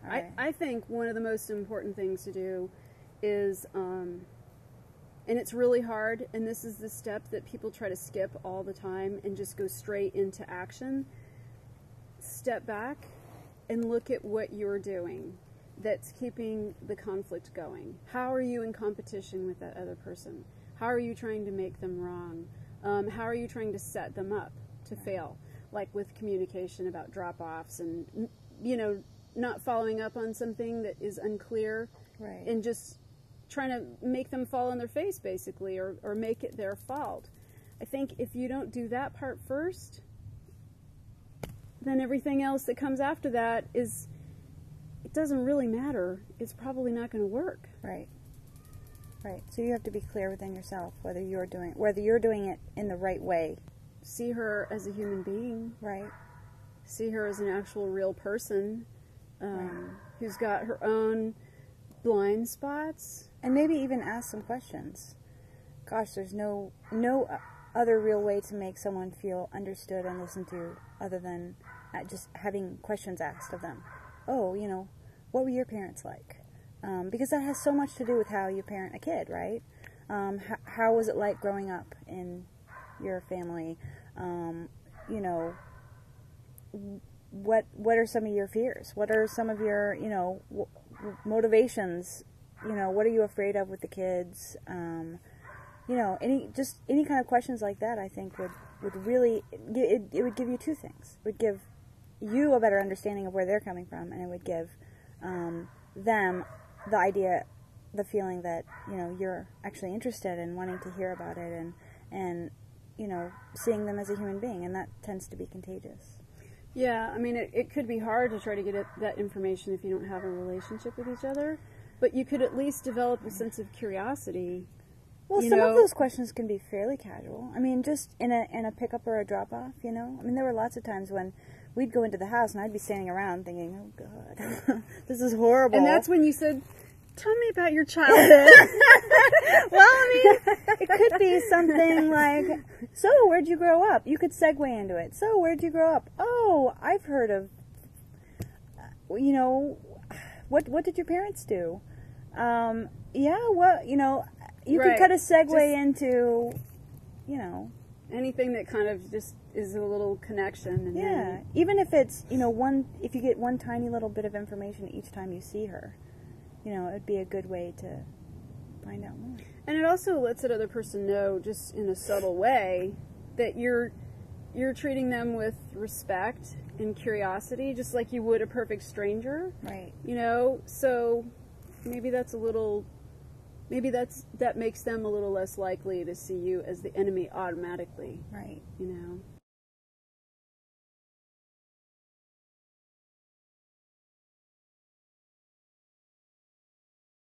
Right. I think one of the most important things to do is, and it's really hard, and this is the step that people try to skip all the time and just go straight into action. Step back and look at what you're doing that's keeping the conflict going. How are you in competition with that other person? How are you trying to make them wrong? How are you trying to set them up to fail? Like with communication about drop-offs and, you know, not following up on something that is unclear, Right. and just trying to make them fall on their face, basically, or make it their fault. I think if you don't do that part first, then everything else that comes after that is, it doesn't really matter. It's probably not going to work. Right. Right. So you have to be clear within yourself whether you're doing it in the right way. See her as a human being. Right. See her as an actual real person, Right. who's got her own blind spots. And maybe even ask some questions. Gosh, there's no other real way to make someone feel understood and listened to other than just having questions asked of them. Oh, you know, what were your parents like? Because that has so much to do with how you parent a kid, right? How was it like growing up in your family? You know, what are some of your fears? What are some of your, you know, motivations? You know, what are you afraid of with the kids? You know, any kind of questions like that, I think would really, it would give you two things. It would give you a better understanding of where they're coming from, and it would give them the feeling that, you know, you're actually interested in wanting to hear about it, and you know, seeing them as a human being, and that tends to be contagious. Yeah, I mean, it could be hard to try to get that information if you don't have a relationship with each other, but you could at least develop a sense of curiosity. Well, some of those questions can be fairly casual. I mean, just in a pickup or a drop-off, you know? I mean, there were lots of times when we'd go into the house and I'd be standing around thinking, oh, God, this is horrible. And that's when you said, tell me about your childhood. Well, I mean, it could be something like, so, where'd you grow up? You could segue into it. So, where'd you grow up? Oh, I've heard of, you know, what did your parents do? Yeah, well, you know, you Right. could kind of segue into, you know. Anything that kind of just is a little connection. And Yeah, then, even if it's, you know, if you get one tiny little bit of information each time you see her, you know, it'd be a good way to find out more. and it also lets that other person know, just in a subtle way, that you're treating them with respect and curiosity, just like you would a perfect stranger. Right. You know, so maybe that makes them a little less likely to see you as the enemy automatically. Right. You know.